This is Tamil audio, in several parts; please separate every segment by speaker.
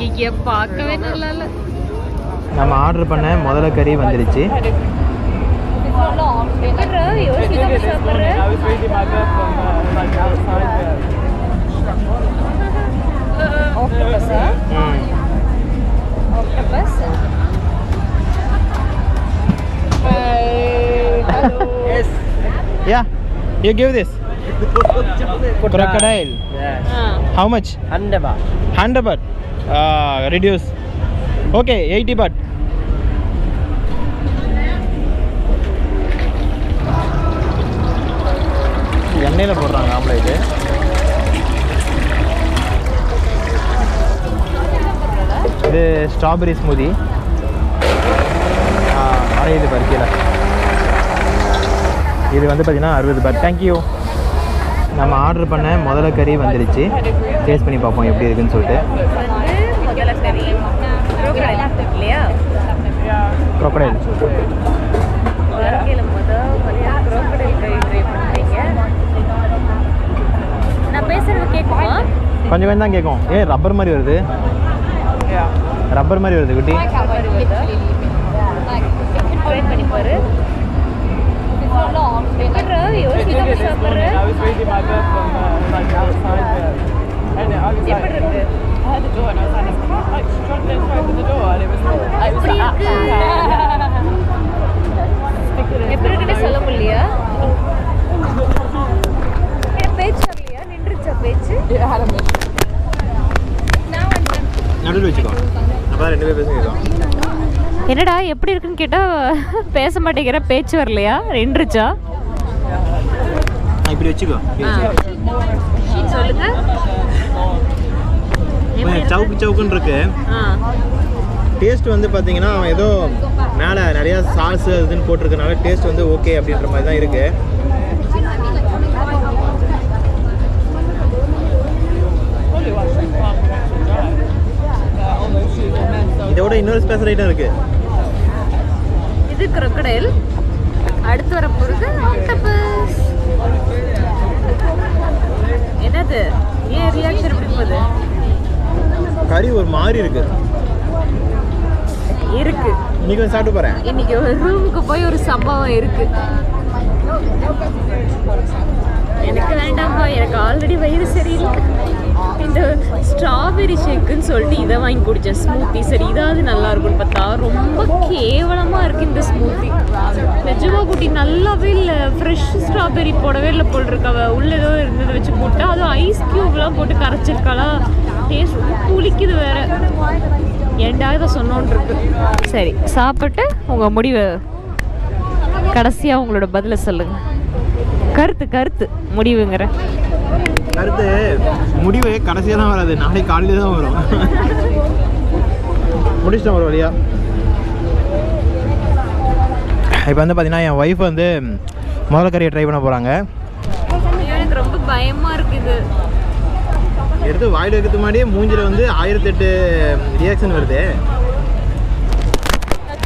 Speaker 1: ஐயா பார்க்கவே நல்லா இல்லை.
Speaker 2: நம்ம ஆர்டர் பண்ண முதல்ல கறி வந்துருச்சு. Yeah, you give this. Crocodile. How much?
Speaker 3: 100 baht.
Speaker 2: 100 baht. Reduce. Okay, 80 baht. எண்ணெயில் போடுறாங்க ஆம்லேட்டு. இது ஸ்ட்ராபெரி ஸ்மூதி. அரையுது பருக்கியில். இது வந்து பார்த்தீங்கன்னா 60 பாட். தேங்க்யூ. நம்ம ஆர்டர் பண்ண முதல்ல கறி வந்துருச்சு. டேஸ்ட் பண்ணி பார்ப்போம் எப்படி இருக்குன்னு சொல்லிட்டு. Crocodile. கொஞ்சம் கொஞ்சம் தான் கேட்கும். ரப்பர் மாதிரி வருது. ரப்பர் மாதிரி வருது குட்டி.
Speaker 1: சொல்ல முடியலையா? பேச்சு வரலையா? நின்றுச்சா பேச்சு?
Speaker 2: நடுவில் வச்சுக்கோ. அப்போ 2 பேர் பேசுகிறோம்.
Speaker 1: என்னடா எப்படி இருக்குன்னு கேட்டால் பேச மாட்டேங்கிற, பேச்சு வரலையா, நின்றுச்சா?
Speaker 2: இப்படி வச்சுக்கோ.
Speaker 1: சொல்லுங்க.
Speaker 2: சவுக்கு சவுக்குன்னு இருக்கு. டேஸ்ட் வந்து பார்த்தீங்கன்னா ஏதோ மேலே நிறையா சாஸ் இதுன்னு போட்டிருக்கனால டேஸ்ட் வந்து ஓகே அப்படின்ற மாதிரி தான் இருக்கு. இதோட இன்னொரு ஸ்பெஷல் ஐட்டம் இருக்கு.
Speaker 1: இது crocodile. அடுத்து வர போகிறது ஆக்டோபஸ். என்னது? ஏன் ரியாக்ஷன் எப்படி போகுது?
Speaker 2: கறி ஒரு மாதிரி இருக்கு. இன்னைக்கு வந்து சாப்பிட்டு போறேன்.
Speaker 1: இன்னைக்கு ஒரு ரூமுக்கு போய் ஒரு சம்பவம் இருக்கு. எனக்கு வேண்டாம்பா, எனக்கு ஆல்ரெடி வயிறு சரியில்லை. இந்த ஸ்ட்ராபெரி ஷேக்குன்னு சொல்லிட்டு இதை வாங்கி குடித்தேன், ஸ்மூத்தி. சரி இதாவது நல்லா இருக்கும்னு பார்த்தா ரொம்ப கேவலமாக இருக்குது இந்த ஸ்மூத்தி. நிஜமா குட்டி நல்லாவே இல்லை. ஃப்ரெஷ் ஸ்ட்ராபெரி போடவே இல்லை போல் இருக்கவ. உள்ள ஏதோ இருந்ததை வச்சு போட்டா அதுவும் ஐஸ் க்யூப்லாம் போட்டு கரைச்சிருக்காளா. டேஸ்ட் புளிக்குது வேற. ஏண்டா இதை சொன்னோன்னு இருக்கு. சரி சாப்பிட்டு உங்கள் முடிவை கடைசியாக உங்களோட பதிலை சொல்லுங்கள். கருத்து முடிவுங்கிற
Speaker 2: கருத்து முடிவு கடைசியாக தான் வராது, நாளைக்கு காலையில் தான் வரும். முடிச்சிட்டோம் ஒரு வழியா. இப்போ வந்து பார்த்தீங்கன்னா என் ஒய்ஃப் வந்து முதல்ல கறியை ட்ரை பண்ண போகிறாங்க.
Speaker 1: எனக்கு ரொம்ப பயமாக இருக்குது.
Speaker 2: எடுத்து வாயில் வைக்கிறது முன்னாடியே மூஞ்சில் வந்து 1008 ரியாக்ஷன் வருது.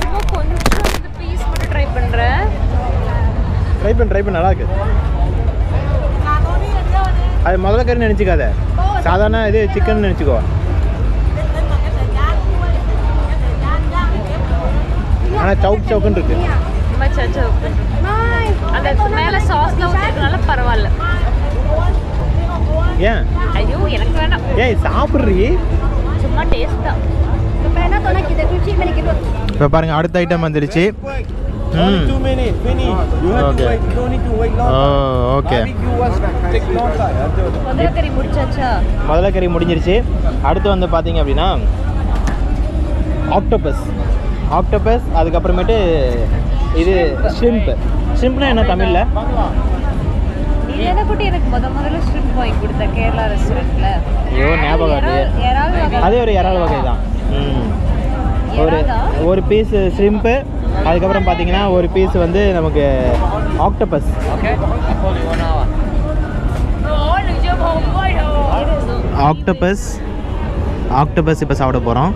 Speaker 1: சும்மா கொஞ்சம் இந்த பீஸ் மட்டும் ட்ரை பண்ணுறேன்.
Speaker 2: ட்ரை பண்ண நல்லா இருக்கு. அது முதல்ல கறி நினச்சிக்காத, சாதாரண இது சிக்கன் நினச்சிக்கோ. ஆனால் சவுக்குன்னு இருக்கு.
Speaker 1: அந்த மேலே சாஸ்ல ஊற்றினால பரவாயில்ல.
Speaker 2: ஏன்?
Speaker 1: ஐயோ எனக்கு வேணாம்.
Speaker 2: ஏய் சாப்பிட்றீ,
Speaker 1: சும்மா டேஸ்ட் தான்.
Speaker 2: இப்போ பாருங்க அடுத்த ஐட்டம் வந்துருச்சு.
Speaker 3: Only 2 minutes, finish. You have to wait. You don't need to wait long.
Speaker 2: Oh, okay.
Speaker 3: Barbecue was take long time.
Speaker 1: முதல்ல கறி முடிச்சாச்சா?
Speaker 2: முதல்ல கறி முடிஞ்சிருச்சு. அடுத்து வந்து பார்த்தீங்க அப்படின்னா ஆக்டோபஸ், அதுக்கப்புறமேட்டு இது ஷ்ரிம்ப்னா என்ன தமிழில்?
Speaker 1: இது என்ன குட்டி எனக்கு முதல்ல ஷ்ரிம்ப் வாங்கி கொடுத்த கேரளா ரெஸ்டாரண்ட்ல.
Speaker 2: ஐயோ ஞாபகம். அதே ஒரு இறால் வகை தான். ஒரு பீஸ் ஷ்ரிம்ப்பு, அதுக்கப்புறம் பார்த்தீங்கன்னா ஒரு பீஸ் வந்து நமக்கு ஆக்டோபஸ். ஆக்டோபஸ் இப்போ சாப்பிட போகிறோம்.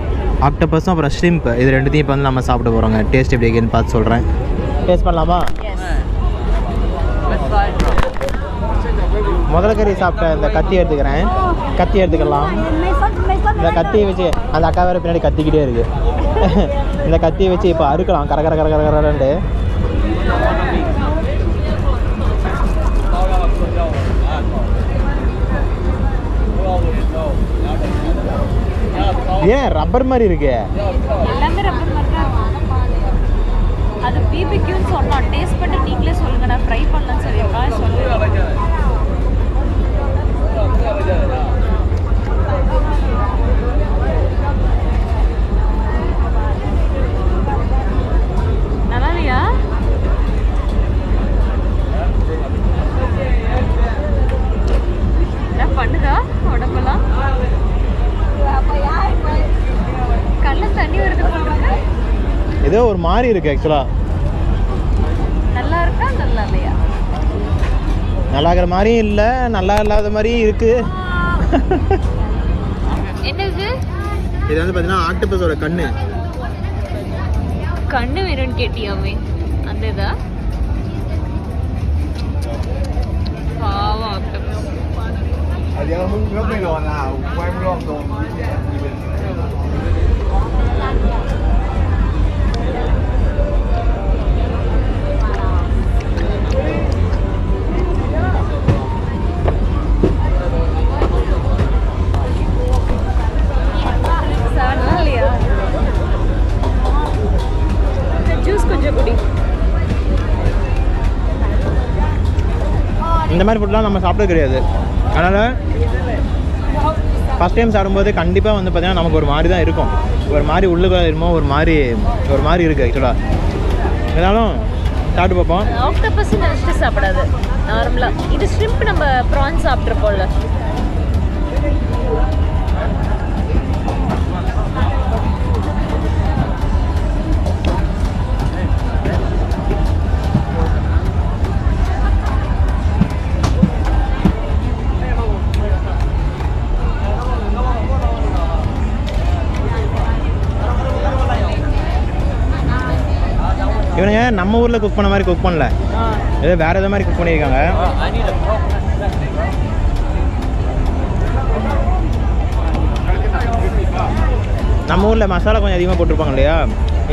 Speaker 2: ஆக்டோபஸும் அப்புறம் ஷ்ரிம்ப், இது ரெண்டுத்தையும் இப்போ வந்து நம்ம சாப்பிட போகிறோங்க. டேஸ்ட் எப்படி இருக்குன்னு பார்த்து சொல்கிறேன். டேஸ்ட் பண்ணலாமா? முதல்ல கறி சாப்பிட்ட இந்த கத்தி எடுத்துக்கிறேன். கத்தி எடுத்துக்கலாம். இந்த கத்தியை வச்சு அந்த அக்கா வேறு பின்னாடி கத்திக்கிட்டே இருக்கு. இந்த கத்தியை வச்சு இப்போ அறுக்கலாம். கர கர கர கர கரன்ட்டு. ஏன் ரப்பர் மாதிரி இருக்கு?
Speaker 1: எல்லாமே ரப்பர் மாதிரி தான். அது பிபிக்யூன்னு சொன்னோம். டேஸ்ட் பண்ணி நீங்களே சொல்லுங்க. நான் ஃப்ரை பண்ணலாம்னு சொல்லியிருக்கா. சொல்லுங்க. நல்லா இல்லையா? என்ன பண்ணுதா உடம்பெல்லாம்? கல்ல தண்ணி வருது போல.
Speaker 2: ஏதோ ஒரு மாதிரி இருக்கு ஆக்சுவலா.
Speaker 1: நல்லா இருக்கா நல்லா இல்லையா?
Speaker 2: நல்லா இருக்கிற மாதிரியும் இல்லை, நல்லா இல்லாத மாதிரியும் இருக்கு.
Speaker 1: என்னது
Speaker 2: இது வந்து பார்த்தீங்கன்னா ஆக்டோபஸோட கண்ணு.
Speaker 1: கண்ணு வேணும்னு கேட்டியாமே? அந்த இதா பாவம் ஆக்டோபஸ். ஜூஸ் கொஞ்சம் குடி.
Speaker 2: இந்த மாதிரி ஃபுட்லாம் நம்ம சாப்பிட கிடையாது. அதனால் ஃபஸ்ட் டைம் சாப்பிடும்போது கண்டிப்பாக வந்து பார்த்தீங்கன்னா நமக்கு ஒரு மாதிரி தான் இருக்கும். ஒரு மாதிரி உள்ளுக்குள்ள இருக்குமோ ஒரு மாதிரி இருக்குது ஆக்சுவலாக. இருந்தாலும் சாப்பிட்டு பார்ப்போம்.
Speaker 1: ஆக்டோபஸ் நினச்சிட்டு சாப்பிடாது நார்மலாக. இது ஷ்ரிம்ப் நம்ம ப்ரான்ஸ் சாப்பிட்ருப்போம்ல.
Speaker 2: இவனுங்க நம்ம ஊரில் குக் பண்ண மாதிரி குக் பண்ணல, ஏதோ வேறு எதாவது மாதிரி குக் பண்ணியிருக்காங்க. நம்ம ஊரில் மசாலா கொஞ்சம் அதிகமாக போட்டிருப்பாங்க இல்லையா,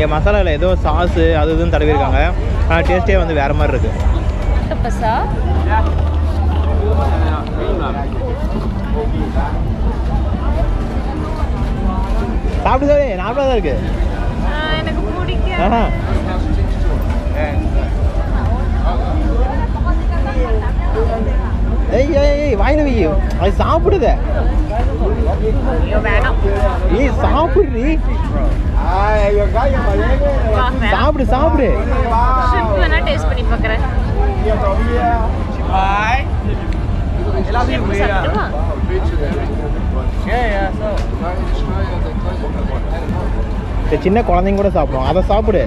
Speaker 2: என் மசாலாவில் ஏதோ சாஸு அது இதுன்னு தடவிருக்காங்க. ஆனால் டேஸ்ட்டே வந்து வேறு மாதிரி இருக்குது. சாப்பிடுதே நார்மலாக தான் இருக்குது.
Speaker 1: எனக்கு பிடிக்கும்.
Speaker 2: ஏய் ஏய் வாயில வை, அது சாப்பிடுத. ஏய் சாப்பிடுறீ, சாப்பிடு சாப்பிடு.
Speaker 1: வேணா டேஸ்ட் பண்ணி பார்க்குறேன்.
Speaker 2: சின்ன குழந்தைங்க கூட சாப்பிடுவோம், அதை சாப்பிடு.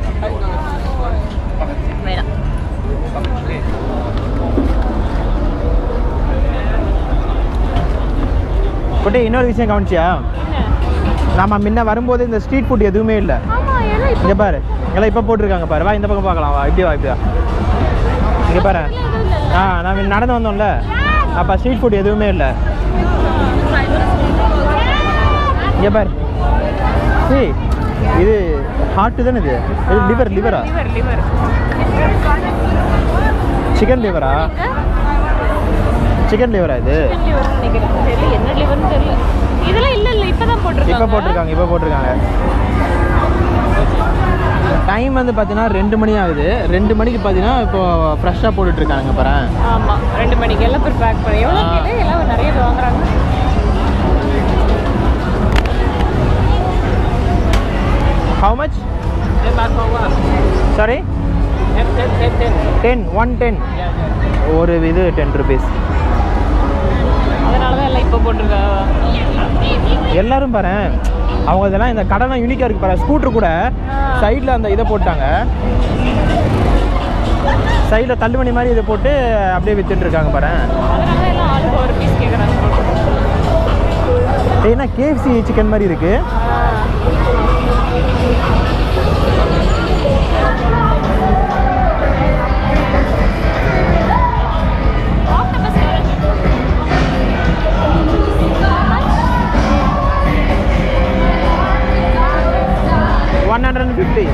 Speaker 2: பட் இன்னொரு விஷயம் கவனிச்சியா, நம்ம முன்ன வரும்போது இந்த ஸ்ட்ரீட் ஃபுட் எதுவுமே இல்லை. இங்கே பாரு, எல்லாம் இப்போ போட்டிருக்காங்க பாரு. வா இந்த பக்கம் பார்க்கலாம். வா இப்படி வா, இப்படி வா. இங்கே பாரு, நம்ம நடந்து வந்தோம்ல, அப்போ ஸ்ட்ரீட் ஃபுட் எதுவுமே இல்லை. இங்கே பாரு, சரி இது ஹார்ட்டு தானே, இது லிவரா, சிக்கன் லிவரா, சிக்கன் லிவரா? இது
Speaker 1: என்ன லிவர்னு தெரியல. இதெல்லாம் இல்லை இல்லை, இப்போ தான் போட்டிருக்காங்க.
Speaker 2: இப்போ போட்டிருக்காங்க. டைம் வந்து பார்த்தீங்கன்னா 2 மணி ஆகுது. 2 மணிக்கு பார்த்தீங்கன்னா இப்போ ஃப்ரெஷ்ஷாக போட்டுட்ருக்காங்க பாரு.
Speaker 1: ஆமாம் 2 மணிக்கு எல்லாம் போய் பேக் பண்ணி எவ்வளோ கேட்டு எல்லாம் நிறைய வாங்குறாங்க.
Speaker 2: How much? 10 Sorry? 10 110. ஒரு இது 10 rupees.
Speaker 1: அதனால தான் எல்லாம் இப்போ போட்டிருக்காங்க
Speaker 2: எல்லாரும் பாரு. அவங்க இதெல்லாம் இந்த கடைலாம் யூனிக்காக இருக்குது பாரு. ஸ்கூட்டர் கூட சைடில் அந்த இதை போட்டாங்க, சைடில் தள்ளுமணி மாதிரி இதை போட்டு அப்படியே வித்துட்டு இருக்காங்க பாரு.
Speaker 1: அதனால எல்லாம் ஆளுக்கு ஒரு பீஸ் கேட்குறாங்க.
Speaker 2: ஏன்னா KFC சிக்கன் மாதிரி இருக்கு. 150.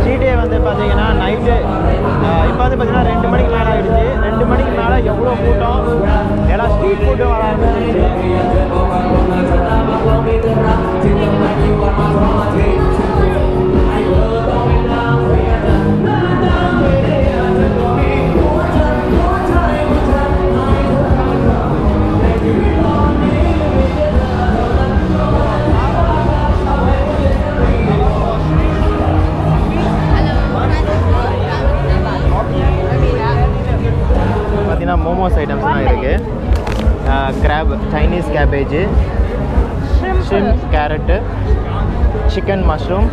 Speaker 2: ஸ்ட்ரீட்டே வந்து பார்த்தீங்கன்னா நைட்டு இப்போ வந்து பார்த்தீங்கன்னா 2 மணிக்கு மேலே ஆகிடுச்சு. 2 மணிக்கு மேலே எவ்வளோ கூட்டம், எல்லாம் ஸ்ட்ரீட் ஃபுட்டும் வர ஆரம்பிச்சிருச்சு. பார்த்தீங்கன்னா மோமோஸ் ஐட்டம்ஸ்லாம் இருக்குது. Crab, Chinese cabbage, shrimp, carrot, chicken mushroom,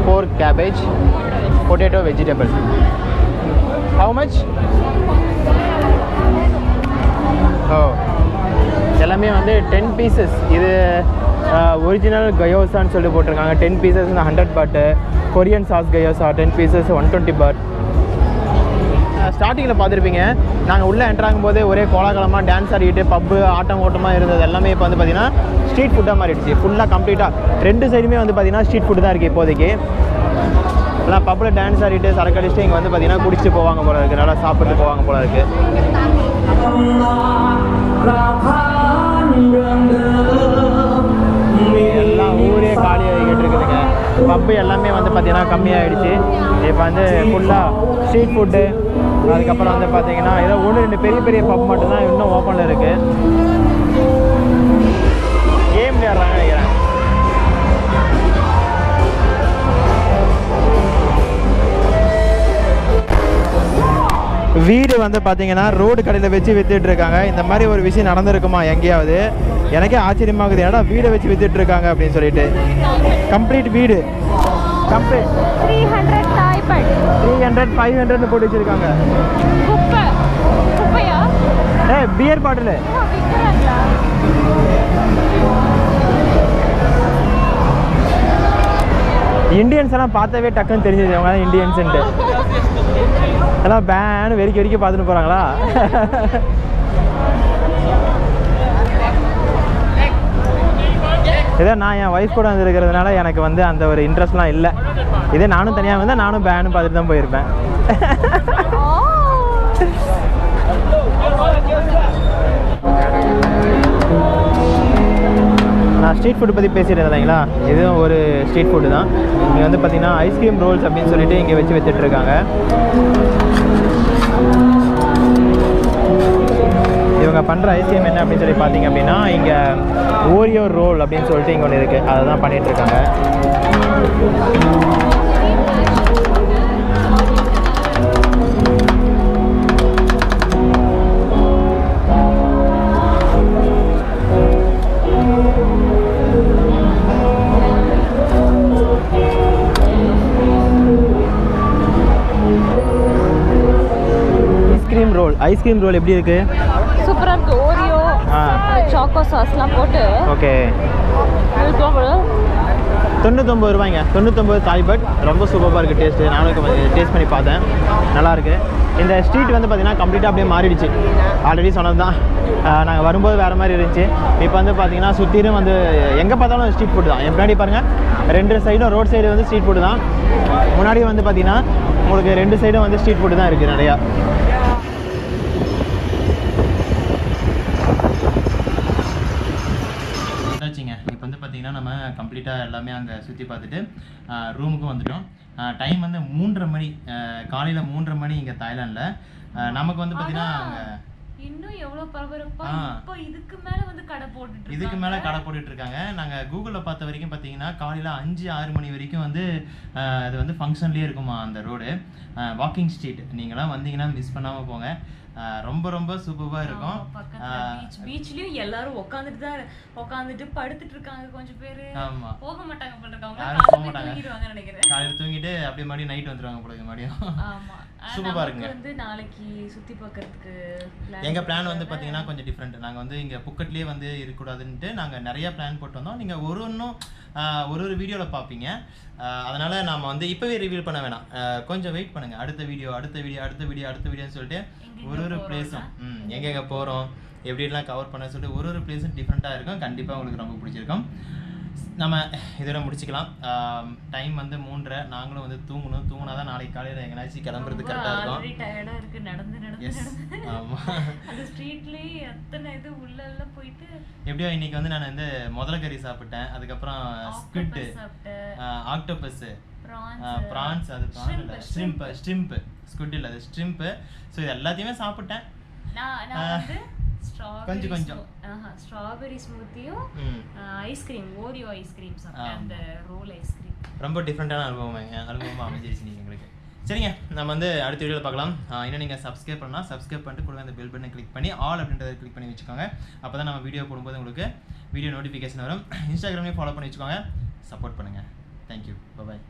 Speaker 2: pork cabbage, potato vegetable. How much? ஓ, எல்லாமே வந்து 10 பீசஸ். இது ஒரிஜினல் கயோசான்னு சொல்லி போட்டிருக்காங்க. 10 பீசஸ் 100 பாட். கொரியன் சாஸ் கயோசா 10 பீசஸ் 120 பாட். ஸ்டார்டிங்கில் பார்த்துருப்பீங்க, நாங்கள் உள்ளே என்ட்ராகும் போதே ஒரே கோலாகலமாக டான்ஸ் ஆடிக்கிட்டு பப்பு ஆட்டம் ஓட்டமாக இருந்தது எல்லாமே இப்போ வந்து பார்த்திங்கன்னா ஸ்ட்ரீட் ஃபுட்டாக மாறிடுச்சு. ஃபுல்லாக கம்ப்ளீட்டாக 2 சைடுமே வந்து பார்த்திங்கன்னா ஸ்ட்ரீட் ஃபுட்டு தான் இருக்குது இப்போதைக்கு. எல்லாம் பப்பில் டான்ஸ் ஆடிட்டு சரக்கு அடிச்சுட்டு இங்கே வந்து பார்த்திங்கன்னா குடிச்சிட்டு போவாங்க போல இருக்குது, நல்லா சாப்பிட்டு போவாங்க போல இருக்குது. எல்லாம் ஊரே காலி ஆகிக்கிட்டு இருக்குதுங்க. பப்பு எல்லாமே வந்து பார்த்திங்கன்னா கம்மியாகிடுச்சு. இப்போ வந்து ஃபுல்லாக ஸ்ட்ரீட் ஃபுட்டு. அதுக்கப்புறம் வந்து பார்த்தீங்கன்னா ஏதோ 1-2 பெரிய பெரிய பப் மட்டும்தான் இன்னும் ஓப்பனில் இருக்குது. கேம் விளையாடுறாங்க நினைக்கிறேன். வீடு வந்து பார்த்தீங்கன்னா ரோடு கடையில் வச்சு வித்துட்டு இருக்காங்க. இந்த மாதிரி ஒரு விஷயம் நடந்திருக்குமா எங்கேயாவது? எனக்கே ஆச்சரியமாகுது. ஏன்னா வீடை வச்சு வித்துட்டு இருக்காங்க அப்படின்னு சொல்லிட்டு. கம்ப்ளீட் வீடு கம்ப்ளீட்
Speaker 1: 300 Thai baht.
Speaker 2: 300 500 போட்டு வச்சிருக்காங்க.
Speaker 1: குப்பையா?
Speaker 2: Beer bottle. இந்தியன்ஸ் எல்லாம் பார்த்தாவே டக்குன்னு தெரிஞ்சது அவங்க தான் இந்தியன்ஸுன்ட்டு. எல்லாம் பேனு வெறிக்க வெறிக்க பார்த்துட்டு போகிறாங்களா? இதே நான் என் ஒய்ஃப் கூட வந்துருக்கிறதுனால எனக்கு வந்து அந்த ஒரு இன்ட்ரெஸ்ட்லாம் இல்லை. இதே நானும் தனியாக வந்தால் நானும் பேனு பார்த்துட்டு தான் போயிருப்பேன். நான் ஸ்ட்ரீட் ஃபுட்டு பற்றி பேசிட்டு இருந்தேங்களா, இதுவும் ஒரு ஸ்ட்ரீட் ஃபுட்டு தான். இங்கே வந்து பார்த்திங்கன்னா ஐஸ்கிரீம் ரோல்ஸ் அப்படின்னு சொல்லிட்டு இங்கே வச்சு வித்துட்ருக்காங்க. இவங்க பண்ணுற ஐஸ்கிரீம் என்ன அப்படின்னு சொல்லி பார்த்தீங்க அப்படின்னா, இங்கே ஓரியோ ரோல் அப்படின்னு சொல்லிட்டு இங்கே ஒன்று இருக்குது, அதை தான் பண்ணிகிட்ருக்காங்க. ஐஸ்கிரீம் ரோல் எப்படி இருக்கு?
Speaker 1: சூப்பரா இருக்கு. ஓரியோ சாக்கோ சாஸ்லாம் போட்டு.
Speaker 2: ஓகே. 99 ரூபாய்ங்க. 99 தாய் பட். ரொம்ப சூப்பராக இருக்குது டேஸ்ட்டு. நானும் டேஸ்ட் பண்ணி பார்த்தேன், நல்லாயிருக்கு. இந்த ஸ்ட்ரீட் வந்து பார்த்திங்கன்னா கம்ப்ளீட்டாக அப்படியே மாறிடுச்சு. ஆல்ரெடி சொன்னது தான், நாங்கள் வரும்போது வேறு மாதிரி இருந்துச்சு. இப்போ வந்து பார்த்திங்கன்னா சுற்றிலும் வந்து எங்கே பார்த்தாலும் ஸ்ட்ரீட் ஃபுட் தான். என் பின்னாடி பாருங்கள், 2 சைடும் ரோட் சைடு வந்து ஸ்ட்ரீட் ஃபுட்டு தான். முன்னாடி வந்து பார்த்திங்கன்னா உங்களுக்கு 2 சைடும் வந்து ஸ்ட்ரீட் ஃபுட்டு தான் இருக்குது நிறையா. இப்போ வந்து பார்த்திங்கன்னா நம்ம கம்ப்ளீட்டாக எல்லாமே அங்கே சுற்றி பார்த்துட்டு ரூமுக்கும் வந்துட்டோம். டைம் வந்து 3:30 மணி, காலையில் 3:30 மணி இங்கே தாய்லாண்டில். நமக்கு வந்து பார்த்திங்கன்னா
Speaker 1: இன்னும் எவ்வளோ பரபரப்பா இப்போ இதுக்கு மேலே வந்து கடை
Speaker 2: போட்டுட்டு இருக்காங்க. நாங்கள் கூகுளில் பார்த்த வரைக்கும் பார்த்தீங்கன்னா காலையில் 5-6 மணி வரைக்கும் வந்து அது வந்து ஃபங்க்ஷன்லேயே இருக்குமா அந்த ரோடு. வாக்கிங் ஸ்ட்ரீட், நீங்களாம் வந்தீங்கன்னா மிஸ் பண்ணாமல் போங்க. ரொம்ப ரொம்ப சூப்பராக இருக்கும்.
Speaker 1: பீச்லயும் எல்லாரும் உட்காந்துட்டு படுத்துட்டு இருக்காங்க. கொஞ்சம் பேர் போக மாட்டாங்க,
Speaker 2: யாரும் போக மாட்டாங்க.
Speaker 1: தூங்கிடுவாங்கன்னு நினைக்கிறேன்.
Speaker 2: காலையில் தூங்கிட்டு அப்படியே மறுபடியும் நைட் வந்துடுவாங்க போல மறுபடியும்.
Speaker 1: ஆமா
Speaker 2: சூப்பராக இருக்குங்க.
Speaker 1: வந்து நாளைக்கு சுற்றி பார்க்கறதுக்கு
Speaker 2: எங்கள் பிளான் வந்து பார்த்தீங்கன்னா கொஞ்சம் டிஃப்ரெண்ட். நாங்கள் வந்து இங்கே புக்கெட்லேயே வந்து இருக்கக்கூடாதுன்ட்டு நாங்கள் நிறையா பிளான் போட்டு வந்தோம். நீங்கள் ஒரு வீடியோவில் பார்ப்பீங்க. அதனால் நாம் வந்து இப்போவே ரிவீல் பண்ண வேணாம், கொஞ்சம் வெயிட் பண்ணுங்கள். அடுத்த வீடியோன்னு சொல்லிட்டு ஒரு பிளேஸும் எங்கெங்கே போகிறோம் எப்படிலாம் கவர் பண்ண சொல்லிட்டு ஒரு பிளேஸும் டிஃப்ரெண்ட்டாக இருக்கும். கண்டிப்பாக உங்களுக்கு ரொம்ப பிடிச்சிருக்கும். நம்ம இதோட முடிச்சுக்கலாம். டைம் வந்து 3:30. நாங்களும் வந்து தூங்கினா தான் நாளைக்கு காலையில் எங்கேனாச்சும் கிளம்புறதுக்கு கரெக்டாக இருக்கும்.
Speaker 1: டயர்டாக இருக்குது நடந்து.
Speaker 2: ஆமாம்,
Speaker 1: அந்த ஸ்ட்ரீட்லேயே எத்தனை இது உள்ளெல்லாம் போயிட்டு
Speaker 2: எப்படியோ இன்னைக்கு வந்து நான் வந்து முதல கறி சாப்பிட்டேன். அதுக்கப்புறம் ஸ்குவிட்டு, ஆக்டோபஸ், ப்ரான்ஸ், அது ஸ்ட்ரிம்ப் ஸ்குவிட் இல்லை, அது ஸ்ட்ரிம்ப்பு. ஸோ இது எல்லாத்தையுமே சாப்பிட்டேன்.
Speaker 1: நான் வந்து
Speaker 2: கொஞ்சம்
Speaker 1: ஸ்ட்ராபெரி ஸ்மூத்தியும் ஐஸ்கிரீம், ஓரியோ ஐஸ்கிரீம் சாப்பிட்டேன். அந்த ரோல் ஐஸ்கிரீம்
Speaker 2: ரொம்ப டிஃப்ரெண்ட்டான அனுபவமாக அமைஞ்சிருச்சு நீங்கள் எங்களுக்கு. சரிங்க, நம்ம வந்து அடுத்த வீடியோவில் பார்க்கலாம். இன்னும் நீங்கள் சப்ஸ்கிரைப் பண்ணால் சப்ஸ்கிரைப் பண்ணிட்டு கூட அந்த பெல் பட்டனை கிளிக் பண்ணி ஆல் அப்படின்றத கிளிக் பண்ணி வச்சுக்கோங்க. அப்போ தான் நம்ம வீடியோ போடும்போது உங்களுக்கு வீடியோ நோட்டிஃபிகேஷன் வரும். இன்ஸ்டாகிராம்லேயும் ஃபாலோ பண்ணி வச்சுக்கோங்க. சப்போர்ட் பண்ணுங்கள். தேங்க்யூ. பாய்.